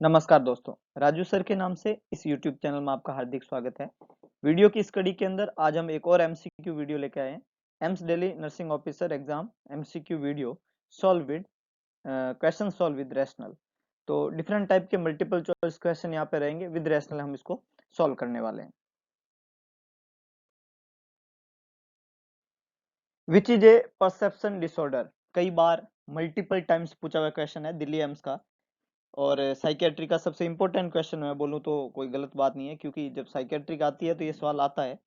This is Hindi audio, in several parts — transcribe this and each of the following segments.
नमस्कार दोस्तों, राजू सर के नाम से इस YouTube चैनल में आपका हार्दिक स्वागत है। वीडियो की इस कड़ी के अंदर आज हम एक और MCQ वीडियो लेके आए हैं। AIIMS Delhi nursing officer exam MCQ video solve with question solve with rational. तो डिफरेंट टाइप के मल्टीपल चॉइस क्वेश्चन यहाँ पे रहेंगे, विद रैशनल हम इसको सॉल्व करने वाले हैं। Which is a perception disorder, कई बार मल्टीपल टाइम्स पूछा हुआ क्वेश्चन है दिल्ली एम्स का। और साइकेट्री का सबसे इंपॉर्टेंट क्वेश्चन मैं बोलूँ तो कोई गलत बात नहीं है, क्योंकि जब साइकेट्रिक आती है तो ये सवाल आता है।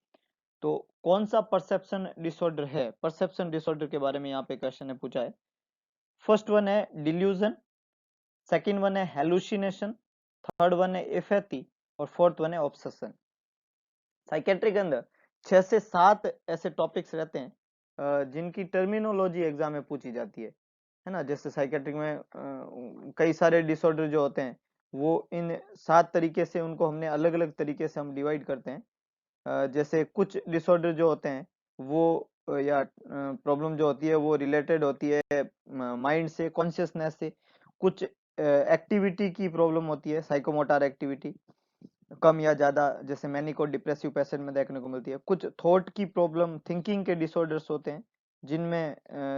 तो कौन सा परसेप्शन डिसऑर्डर है, परसेप्शन डिसऑर्डर के बारे में यहाँ पे क्वेश्चन ने पूछा है। फर्स्ट वन है डिल्यूजन, सेकंड वन है हेलुसिनेशन, थर्ड वन है एफेथी और फोर्थ वन है ऑब्सेशन। साइकेट्री के अंदर 6 से 7 ऐसे टॉपिक्स रहते हैं जिनकी टर्मिनोलॉजी एग्जाम में पूछी जाती है ना। जैसे साइकेट्रिक में कई सारे डिसऑर्डर जो होते हैं वो इन 7 तरीके से उनको हमने अलग अलग तरीके से हम डिवाइड करते हैं। जैसे कुछ डिसऑर्डर जो होते हैं वो या प्रॉब्लम जो होती है वो रिलेटेड होती है माइंड से, कॉन्शियसनेस से। कुछ एक्टिविटी की प्रॉब्लम होती है, साइकोमोटर एक्टिविटी कम या ज्यादा, जैसे मैनिक और डिप्रेसिव पेशेंट में देखने को मिलती है। कुछ थॉट की प्रॉब्लम, थिंकिंग के डिसऑर्डर्स होते हैं जिनमें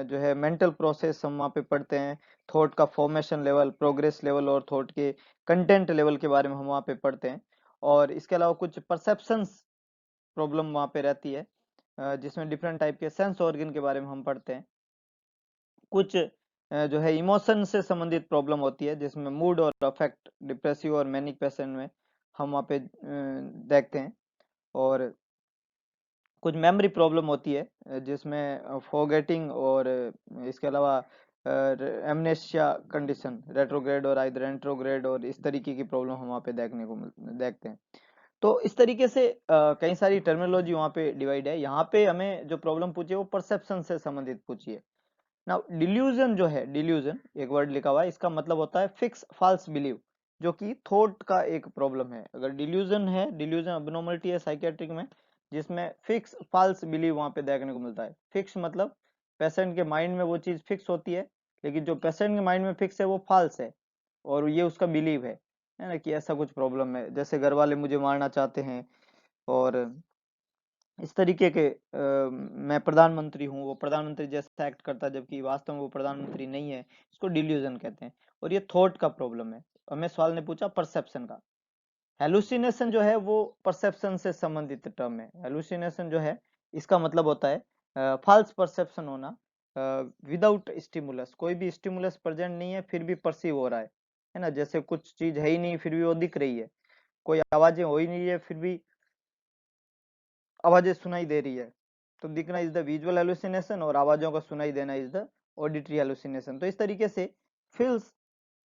जो है मेंटल प्रोसेस हम वहाँ पे पढ़ते हैं। थॉट का फॉर्मेशन लेवल, प्रोग्रेस लेवल और थॉट के कंटेंट लेवल के बारे में हम वहाँ पे पढ़ते हैं। और इसके अलावा कुछ परसेप्शंस प्रॉब्लम वहाँ पे रहती है जिसमें डिफरेंट टाइप के सेंस ऑर्गन के बारे में हम पढ़ते हैं। कुछ जो है इमोशन से संबंधित प्रॉब्लम होती है जिसमें मूड और अफेक्ट, डिप्रेसिव और मैनिक पेशेंट में हम वहाँ पे देखते हैं। और कुछ मेमोरी प्रॉब्लम होती है जिसमें फॉरगेटिंग और इसके अलावा एमनेशिया कंडीशन, रेट्रोग्रेड और आइदर एंट्रोग्रेड और इस तरीके की प्रॉब्लम हम वहाँ पे देखते हैं। तो इस तरीके से कई सारी टर्मिनोलॉजी वहाँ पे डिवाइड है। यहाँ पे हमें जो प्रॉब्लम पूछी है वो परसेप्शन से संबंधित पूछी है। नाउ डिल्यूजन जो है, डिल्यूजन एक वर्ड लिखा हुआ है, इसका मतलब होता है फिक्स फॉल्स बिलीव, जो कि थॉट का एक प्रॉब्लम है। अगर डिल्यूजन है, डिल्यूजन अबनॉर्मलिटी है साइकेट्रिक में, जिसमें फिक्स फॉल्स बिलीव वहां पे देखने को मिलता है। फिक्स मतलब पेशेंट के माइंड में वो चीज फिक्स होती है, लेकिन जो पेशेंट के माइंड में फिक्स है वो फॉल्स है और ये उसका बिलीव है ना, कि ऐसा कुछ प्रॉब्लम है। जैसे घर वाले मुझे मारना चाहते हैं और इस तरीके के मैं प्रधानमंत्री हूँ, वो प्रधानमंत्री जैसा एक्ट करता है जबकि वास्तव में वो प्रधानमंत्री नहीं है, इसको डिल्यूजन कहते हैं। और ये थॉट का प्रॉब्लम है। हमें सवाल ने पूछा परसेप्शन का। हेलुसिनेशन जो है वो परसेप्शन से संबंधित टर्म है। हेलुसिनेशन जो है इसका मतलब होता है फॉल्स परसेप्शन होना विदाउट स्टिमुलस, कोई भी स्टिमुलस प्रेजेंट नहीं है फिर भी परसीव हो रहा है ना। जैसे कुछ चीज है ही नहीं फिर भी वो दिख रही है, कोई आवाजें हो ही नहीं है फिर भी आवाजें सुनाई दे रही है। तो दिखना इज द विजुअल हेलुसिनेशन और आवाजों का सुनाई देना इज द ऑडिटरी हेलुसिनेशन। तो इस तरीके से फील्स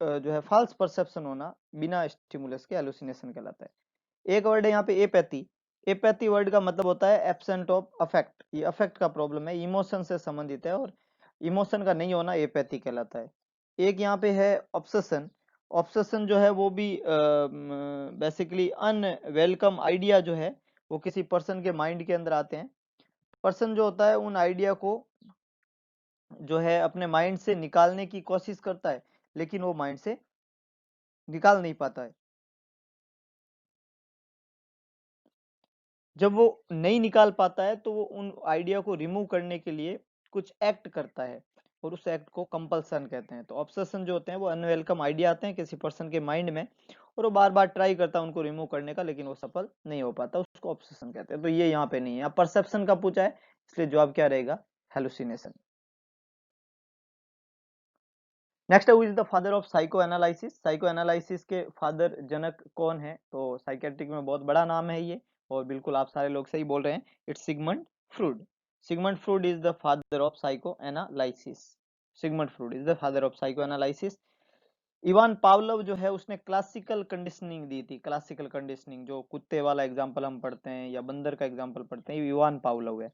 जो है फॉल्स परसेप्शन होना बिना स्टिमुलस के हेलुसिनेशन कहलाता है। एक वर्ड है यहाँ पे एपैथी। एपैथी वर्ड का मतलब होता है एब्सेंट ऑफ अफेक्ट। ये अफेक्ट का प्रॉब्लम है, इमोशन से संबंधित है और इमोशन का नहीं होना एपैथी कहलाता है। एक यहाँ पे है ऑब्सेशन। ऑब्सेशन जो है वो भी बेसिकली अनवेलकम आइडिया जो है वो किसी पर्सन के माइंड के अंदर आते हैं। पर्सन जो होता है उन आइडिया को जो है अपने माइंड से निकालने की कोशिश करता है, लेकिन वो माइंड से निकाल नहीं पाता है। जब वो नहीं निकाल पाता है तो वो उन आइडिया को रिमूव करने के लिए कुछ एक्ट करता है और उस एक्ट को कंपल्सन कहते हैं। तो ऑब्सेशन जो होते हैं वो अनवेलकम आइडिया आते हैं किसी पर्सन के माइंड में और वो बार बार ट्राई करता है उनको रिमूव करने का, लेकिन वो सफल नहीं हो पाता, उसको ऑब्सेशन कहते हैं। तो ये यहाँ पे नहीं है, परसेप्शन का पूछा है इसलिए जवाब क्या रहेगा, हेलुसिनेशन। नेक्स्ट है, is the father of psycho analysis. Psycho analysis के फादर जनक कौन है? तो साइकेट्रिक में बहुत बड़ा नाम है ये और बिल्कुल आप सारे लोग सही बोल रहे हैं, it's Sigmund Freud. Sigmund Freud is the father of psychoanalysis. Sigmund Freud is the father of psychoanalysis. Ivan Pavlov जो है उसने क्लासिकल कंडीशनिंग दी थी। क्लासिकल कंडीशनिंग, जो कुत्ते वाला एग्जांपल हम पढ़ते हैं या बंदर का एग्जांपल पढ़ते हैं, इवान पावलोव है।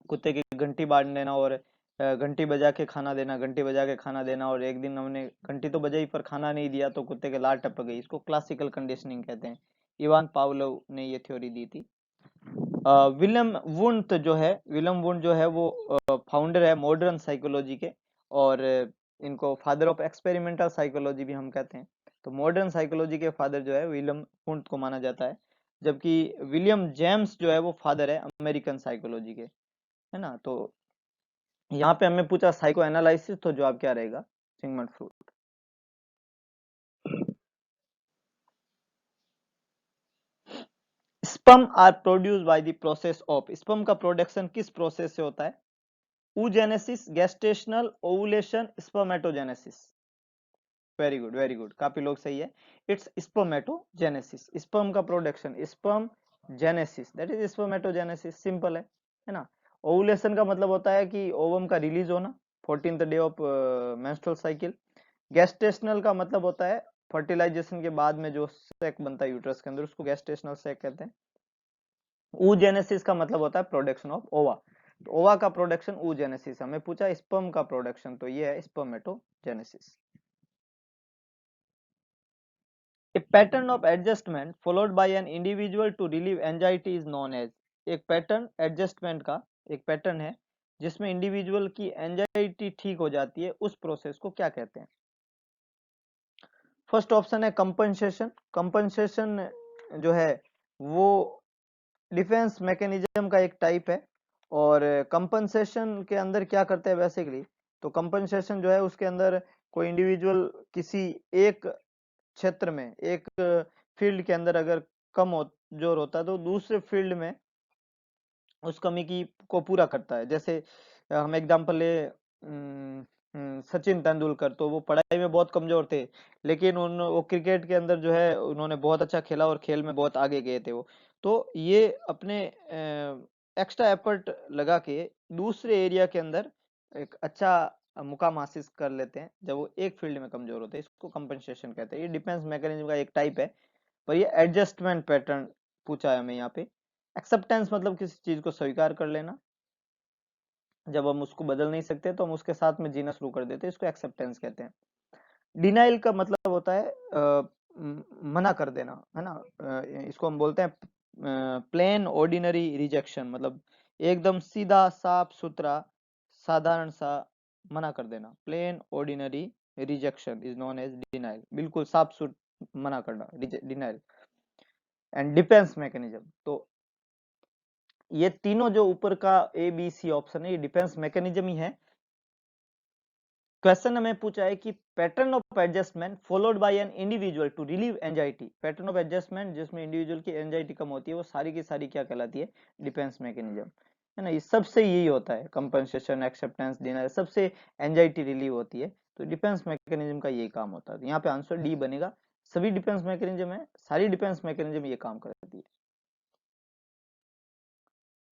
कुत्ते की घंटी बांध देना और घंटी बजा के खाना देना, घंटी बजा के खाना देना, और एक दिन हमने घंटी तो बजाई पर खाना नहीं दिया तो कुत्ते के लार टपक गई, इसको क्लासिकल कंडीशनिंग कहते हैं। इवान पावलोव ने ये थ्योरी दी थी। विलियम वुंट जो है, विलियम वुंट जो है वो फाउंडर है मॉडर्न साइकोलॉजी के और इनको फादर ऑफ एक्सपेरिमेंटल साइकोलॉजी भी हम कहते हैं। तो मॉडर्न साइकोलॉजी के फादर जो है विलियम वुंट को माना जाता है, जबकि विलियम जेम्स जो है वो फादर है अमेरिकन साइकोलॉजी के, है ना। तो यहाँ पे हमें पूछा साइको एनालिसिस, तो जवाब क्या रहेगा, Sigmund Freud. Sperm are produce by the process of, sperm का प्रोडक्शन किस प्रोसेस से होता है, oogenesis, gestational, ovulation, spermatogenesis। Very good very good, काफी लोग सही है। इट्स स्पर्मेटोजेनेसिस, स्पर्म का production sperm genesis, that is spermatogenesis, simple है ना। ओवुलेशन का मतलब होता है कि ओवम का रिलीज होना 14th day of menstrual cycle. Gestational का मतलब होता है फर्टिलाइजेशन के बाद में जो सेक बनता है यूट्रस के अंदर, उसको गेस्टेशनल सेक कहते हैं। oogenesis का मतलब होता है प्रोडक्शन ऑफ ओवा, तो ओवा का प्रोडक्शन oogenesis। हमें पूछा स्पर्म का प्रोडक्शन, तो ये है spermatogenesis. A pattern of adjustment followed by an individual to relieve anxiety is known as, एक पैटर्न एडजस्टमेंट का एक पैटर्न है जिसमें इंडिविजुअल की एंजाइटी ठीक हो जाती है, उस प्रोसेस को क्या कहते हैं। फर्स्ट ऑप्शन है कंपनसेशन। कंपनसेशन जो है वो डिफेंस मैकेनिज्म का एक टाइप है, और कंपनसेशन के अंदर क्या करते हैं बेसिकली, तो कंपनसेशन जो है उसके अंदर कोई इंडिविजुअल किसी एक क्षेत्र में, एक फील्ड के अंदर अगर जोर होता है तो दूसरे फील्ड में उस कमी की को पूरा करता है। जैसे हम एग्जांपल ले, सचिन तेंदुलकर, तो वो पढ़ाई में बहुत कमजोर थे, लेकिन उन वो क्रिकेट के अंदर जो है उन्होंने बहुत अच्छा खेला और खेल में बहुत आगे गए थे वो। तो ये अपने एक्स्ट्रा एफर्ट लगा के दूसरे एरिया के अंदर एक अच्छा मुकाम हासिल कर लेते हैं जब वो एक फील्ड में कमजोर होते हैं, इसको कंपनसेशन कहते हैं। ये डिफेंस मैकेनिज्म का एक टाइप है, पर ये एडजस्टमेंट पैटर्न पूछा है हमें यहाँ पे। एक्सेप्टेंस मतलब किसी चीज को स्वीकार कर लेना, जब हम उसको बदल नहीं सकते तो हम उसके साथ में जीना शुरू कर देते हैं, इसको एक्सेप्टेंस कहते हैं। डिनाइल का मतलब होता है मना कर देना, है ना। इसको हम बोलते हैं प्लेन ऑर्डिनरी रिजेक्शन, मतलब एकदम सीधा साफ सुथरा साधारण सा मना कर देना। Plain ordinary rejection is known as denial, बिल्कुल साफ सुथरा मना करना, डिनाइल। एंड डिफेंस मैकेनिज्म, तो ये तीनों जो ऊपर का ए बी सी ऑप्शन है ये डिफेंस मैकेनिज्म ही है। क्वेश्चन हमें पूछा है कि pattern of adjustment followed by an individual to relieve anxiety, pattern of adjustment जिसमें इंडिविजुअल की एंजाइटी कम होती है वो सारी की सारी क्या कहलाती है, डिफेंस मैकेनिज्म, है ना। ये सबसे यही होता है, कंपनसेशन, एक्सेप्टेंस, डिनाइल, सबसे एंजाइटी रिलीव होती है, तो डिफेंस मैकेनिज्म का यही काम होता है। यहाँ पे आंसर डी बनेगा, सभी डिफेंस मैकेनिज्म है, सारी डिफेंस मैकेनिज्म ये काम करती है।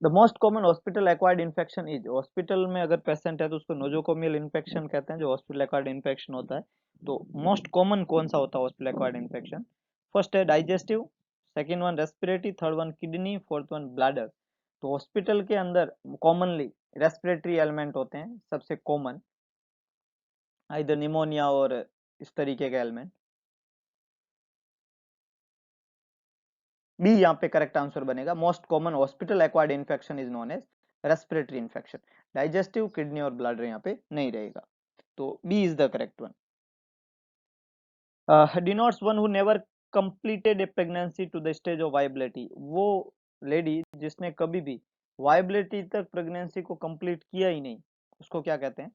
The most common hospital acquired infection is, hospital में अगर पेशेंट है तो उसको नोजोकोमियल इन्फेक्शन कहते हैं, जो हॉस्पिटल एक्वायर्ड इन्फेक्शन होता है। तो मोस्ट कॉमन कौन सा होता है हॉस्पिटल एक्वायर्ड इन्फेक्शन, फर्स्ट है digestive, second one respiratory, third one kidney, fourth one bladder. तो हॉस्पिटल के अंदर कॉमनली रेस्पिरेटरी एलिमेंट होते हैं सबसे कॉमन, इधर निमोनिया और इस तरीके के एलिमेंट। बी यहाँ पे करेक्ट आंसर बनेगा, most common hospital acquired infection is known as respiratory infection. Digestive, kidney और ब्लडर यहाँ पे नहीं रहेगा, तो B is the correct one. Denotes one who never completed a pregnancy to the stage of viability, वो लेडी जिसने कभी भी वाइबिलिटी तक प्रेगनेंसी को कंप्लीट किया ही नहीं, उसको क्या कहते हैं,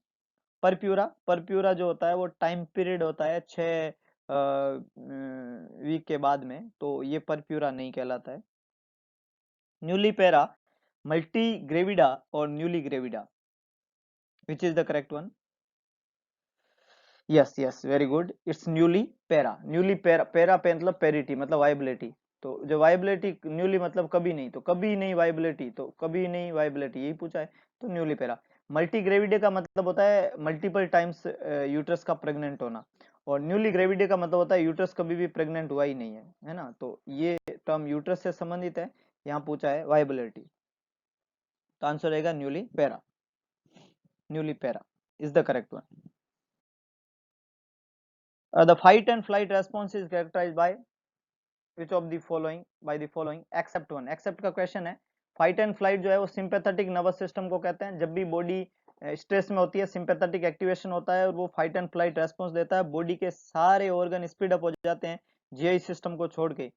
परप्यूरा। परप्यूरा जो होता है वो टाइम पीरियड होता है 6 वीक के बाद में, तो ये परप्यूरा नहीं कहलाता है। न्यूलीपेरा, मल्टीग्रेविडा और newly gravida, which is the correct one. Yes yes, very good, it's newly पेरा। न्यूली पेरा, पेरा पे मतलब पेरिटी मतलब वाइबिलिटी, तो जो वाइबिलिटी, न्यूली मतलब कभी नहीं, तो कभी नहीं वाइबिलिटी, तो कभी नहीं वाइबिलिटी यही पूछा है, तो न्यूली पेरा। मल्टीग्रेविडे का मतलब होता है मल्टीपल टाइम्स यूट्रस का प्रेग्नेंट होना, और न्यूली ग्रेविडे का मतलब होता है यूट्रस कभी भी प्रेग्नेंट हुआ ही नहीं है ना। तो ये टर्म यूट्रस से संबंधित है, यहाँ पूछा है वाइबिलिटी, तो आंसर रहेगा न्यूली पेरा। न्यूली पेरा is the correct one. The fight and flight response is characterized by which of the following, by the following except one। Except का क्वेश्चन है। फाइट एंड फ्लाइट जो है वो सिंपैथेटिक नर्वस सिस्टम को कहते हैं, जब भी बॉडी स्ट्रेस में होती है, सिंपैथेटिक एक्टिवेशन होता है और वो फाइट एंड फ्लाइट रेस्पॉन्स देता है, बॉडी के सारे ऑर्गन स्पीड अप हो जाते हैं जीआई सिस्टम को छोड़ के,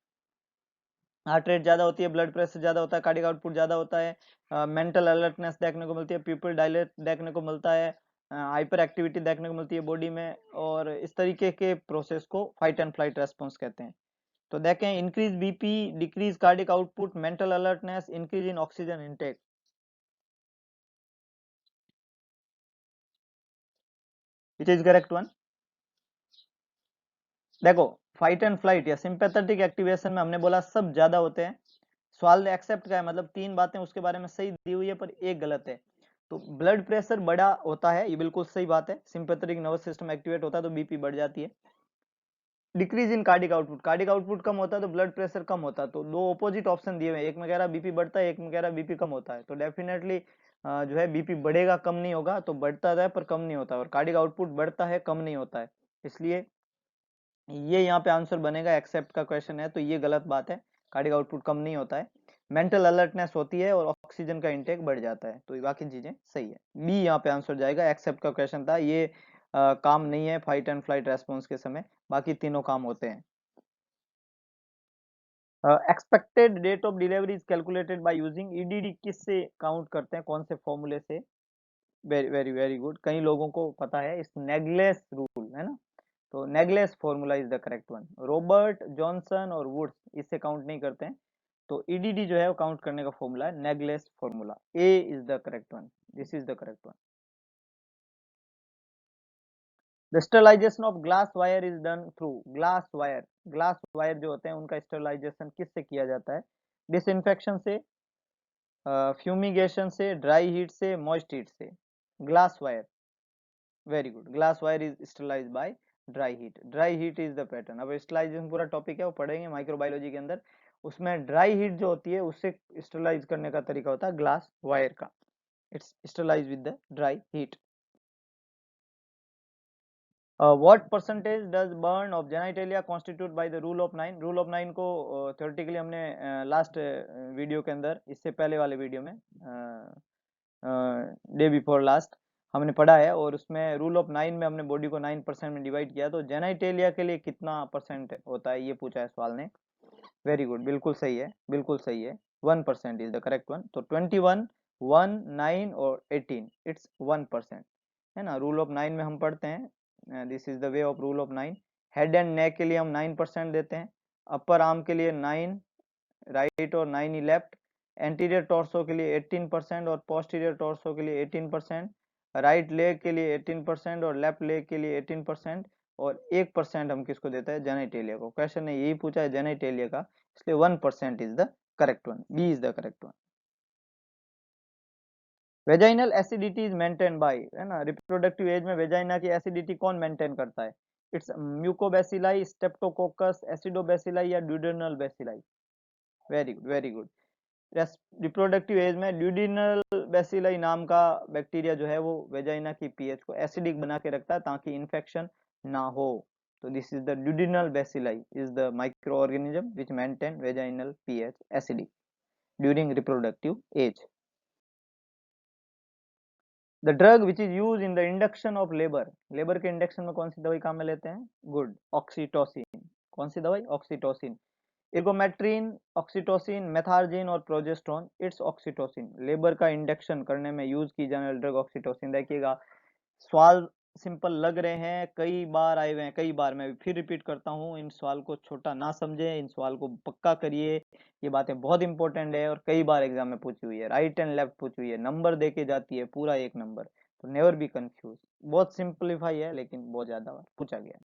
हार्ट रेट ज्यादा होती है, ब्लड प्रेशर ज्यादा होता है, कार्डियक आउटपुट ज्यादा होता है, मेंटल अलर्टनेस देखने को मिलती है, पीपल डायलेट देखने को मिलता है, हाइपर एक्टिविटी देखने को मिलती है बॉडी में, और इस तरीके के प्रोसेस को फाइट एंड फ्लाइट रेस्पॉन्स कहते हैं। तो देखें, increase BP, decrease cardiac output, mental alertness, increase in oxygen intake. Which is correct one? देखो, फाइट एंड फ्लाइट या सिंपैथेटिक एक्टिवेशन में हमने बोला सब ज्यादा होते हैं, सवाल एक्सेप्ट का है, मतलब तीन बातें उसके बारे में सही दी हुई है पर एक गलत है। तो ब्लड प्रेशर बड़ा होता है, ये बिल्कुल सही बात है, सिंपैथेटिक नर्वस सिस्टम एक्टिवेट होता है तो बीपी बढ़ जाती है। Decrease in cardiac output, cardiac output कम होता है तो ब्लड प्रेशर कम होता है, तो दो ऑपोजिट ऑप्शन दिए हुए हैं, एक में कह रहा बीपी बढ़ता है, एक में कह रहा बीपी कम होता है, तो डेफिनेटली जो है बीपी बढ़ेगा, कम नहीं होगा, तो बढ़ता है पर कम नहीं होता, और कार्डिक आउटपुट बढ़ता है, कम नहीं होता है, इसलिए ये यहाँ पे आंसर बनेगा, एक्सेप्ट का क्वेश्चन है तो ये गलत बात है, कार्डिक आउटपुट कम नहीं होता है, मेंटल अलर्टनेस होती है और ऑक्सीजन का इंटेक बढ़ जाता है, तो बाकी चीजें सही है, बी यहाँ पे आंसर जाएगा, एक्सेप्ट का क्वेश्चन था ये, काम नहीं है फाइट एंड फ्लाइट रेस्पॉन्स के समय, बाकी तीनों काम होते हैं। Expected date of delivery is calculated by using EDD, किससे काउंट करते हैं, कौन से फॉर्मूले से? वेरी वेरी वेरी गुड, कई लोगों को पता है, इस नेगलेस रूल है ना, तो Naegele's formula is the correct one, Robert Johnson और वुड्स इससे काउंट नहीं करते हैं, तो ईडीडी जो है वो काउंट करने का फॉर्मूला है Naegele's formula, A is the correct one, this is the correct one. The sterilisation of glass wire is done through, glass wire, glass wire जो होते हैं उनका स्टरलाइजेशन किससे किया जाता है? डिसइंफेक्शन से, फ्यूमिगेशन से, ड्राई हीट से, मॉइस्ट हीट से? Glass wire, very good, glass wire is sterilised by dry heat, dry heat is the pattern, अब स्टरलाइजेशन पूरा टॉपिक है वो पढ़ेंगे माइक्रोबायोलॉजी के अंदर, उसमें ड्राई हीट जो होती है उससे स्टरलाइज करने का तरीका होता है ग्लास वायर का, it's sterilize with the dry heat. What percentage does burn of genitalia constitute by the rule of nine, rule of nine को थ्योरेटिकली हमने लास्ट वीडियो के अंदर, इससे पहले वाले वीडियो में, डे बिफोर लास्ट हमने पढ़ा है, और उसमें रूल ऑफ नाइन में हमने बॉडी को 9% में डिवाइड किया, तो जेनाइटेलिया के लिए कितना परसेंट होता है ये पूछा है सवाल ने। वेरी गुड, बिल्कुल सही है, बिल्कुल सही है, 1% इज द करेक्ट वन, तो 21, 1, 9 और 18, इट्स 1%, है ना, रूल ऑफ नाइन में हम पढ़ते हैं, this is the way of rule of nine, head and neck के लिए हम 9% देते हैं, अपर आर्म के लिए 9 राइट और 9 ही लेफ्ट, एंटीरियर टॉर्सो के लिए 18% और पोस्टीरियर टॉर्सो के लिए 18%, राइट लेग के लिए 18% और लेफ्ट लेग के लिए 18%, और 1% हम किसको देते हैं? जेनिटेलिया को, क्वेश्चन ने यही पूछा है जेनिटेलिया का, इसलिए 1% is the correct one, B is the correct one. Vaginal acidity is maintain by, है ना, रिप्रोडक्टिव एज में वेजाइना की एसिडिटी कौन मेंटेन करता है? इट्स म्यूकोबैसिलाई, स्टेप्टोकोकस, एसिडोबैसिलाई या duodenal bacilli? Very good, very good, reproductive age में ड्यूडिनल बैसिलाई नाम का बैक्टीरिया जो है वो वेजाइना की पीएच को एसिडिक बना के रखता है ताकि इन्फेक्शन ना हो, तो this is the duodenal bacilli is the micro organism which maintain vaginal pH acidic during reproductive age. The drug which is use in the induction of labour, labour के इंडक्शन में कौन सी दवाई काम में लेते हैं? गुड, ऑक्सीटोसिन, कौन सी दवाई? ऑक्सीटोसिन, इर्गोमेट्रिन, ऑक्सीटोसिन, मेथार्जिन और प्रोजेस्ट्रॉन, इट्स ऑक्सीटोसिन, लेबर का इंडक्शन करने में यूज की जाने वाली ड्रग ऑक्सीटोसिन। देखिएगा, सवाल सिंपल लग रहे हैं, कई बार आए हुए हैं, कई बार, मैं फिर रिपीट करता हूँ, इन सवाल को छोटा ना समझें, इन सवाल को पक्का करिए, ये बातें बहुत इंपॉर्टेंट है और कई बार एग्जाम में पूछी हुई है, राइट एंड लेफ्ट पूछी हुई है, नंबर दे के जाती है पूरा एक नंबर, तो नेवर बी कंफ्यूज, बहुत सिंपलीफाई है लेकिन बहुत ज्यादा बार पूछा गया।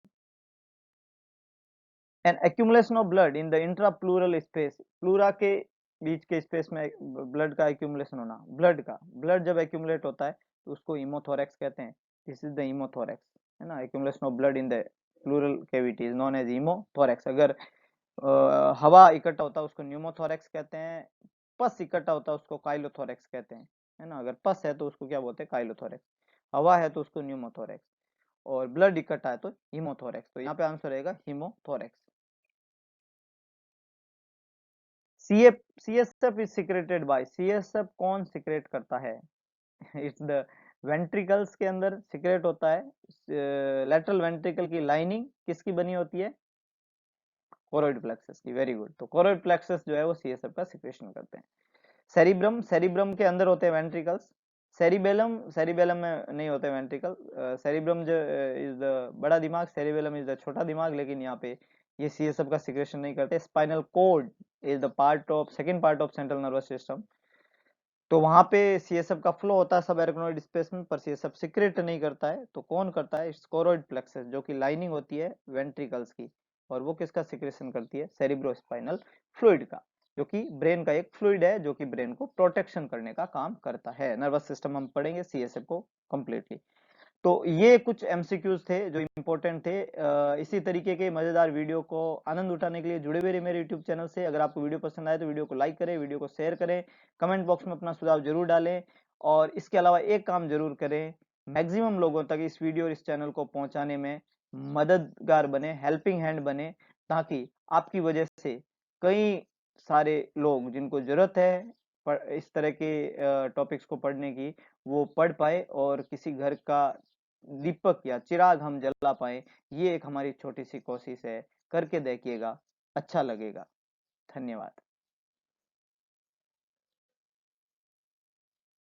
An accumulation of blood in the intrapleural space, pleura के बीच के स्पेस में ब्लड का एक्यूमुलेशन होना, ब्लड का, ब्लड जब एक्यूमुलेट होता है तो उसको हीमोथोरैक्स कहते हैं, दिस इज द हीमोथोरैक्स, है ना, accumulation of blood in the pleural cavity is known as haemothorax. अगर हवा इकट्ठा होता है उसको न्यूमोथोरैक्स कहते हैं, पस इकट्ठा होता है उसको काइलोथोरैक्स कहते हैं, है ना, अगर पस है तो उसको क्या बोलते हैं? काइलोथोरैक्स, हवा है तो उसको न्यूमोथोरैक्स, और ब्लड इकट्ठा है तो हीमोथोरैक्स, तो यहाँ पे आंसर रहेगा haemothorax. CSF is secreted by, CSF कौन सिक्रेट करता है? इट्स द वेंट्रिकल्स के अंदर सिक्रेट होता है, लेटरल वेंट्रिकल की लाइनिंग किसकी बनी होती है? कोरोइड प्लेक्सस की। Very good. तो कोरोइड प्लेक्सस जो है वो सीएसएफ का सिक्रेशन करते हैं। सेरिब्रम, सेरिब्रम के अंदर होते हैं वेंट्रिकल्स। सेरिबेलम, सेरिबेलम में नहीं होते वेंट्रिकल। सेरिब्रम जो इज द बड़ा दिमाग, सेरिबेलम इज द छोटा दिमाग, लेकिन यहाँ पे ये सीएसएफ का सिक्रेशन नहीं करते। Spinal cord is the part of second part of central nervous system, तो वहां पे सीएसएफ का फ्लो होता है सब एराक्नोइड स्पेस में, पर सीएसएफ सिक्रेट नहीं करता है। तो कौन करता है? स्कोरोइड प्लेक्सस, जो कि लाइनिंग होती है वेंट्रिकल्स की, और वो किसका सिक्रेशन करती है? सेरिब्रोस्पाइनल फ्लूइड का, जो कि ब्रेन का एक फ्लूइड है, जो कि ब्रेन को प्रोटेक्शन करने का काम करता है। नर्वस सिस्टम हम पढ़ेंगे सीएसएफ को कंप्लीटली। तो ये कुछ एमसीक्यूज थे जो इम्पोर्टेंट थे। इसी तरीके के मजेदार वीडियो को आनंद उठाने के लिए जुड़े हुए रहिए मेरे यूट्यूब चैनल से। अगर आपको वीडियो पसंद आए तो वीडियो को लाइक करें, वीडियो को शेयर करें, कमेंट बॉक्स में अपना सुझाव जरूर डालें, और इसके अलावा एक काम जरूर करें, मैक्सिमम लोगों तक इस वीडियो और इस चैनल को पहुंचाने में मददगार बने, हेल्पिंग हैंड बने, ताकि आपकी वजह से कई सारे लोग जिनको जरूरत है इस तरह के टॉपिक्स को पढ़ने की, वो पढ़ पाए और किसी घर का दीपक या चिराग हम जला पाए। ये एक हमारी छोटी सी कोशिश है, करके देखिएगा, अच्छा लगेगा। धन्यवाद।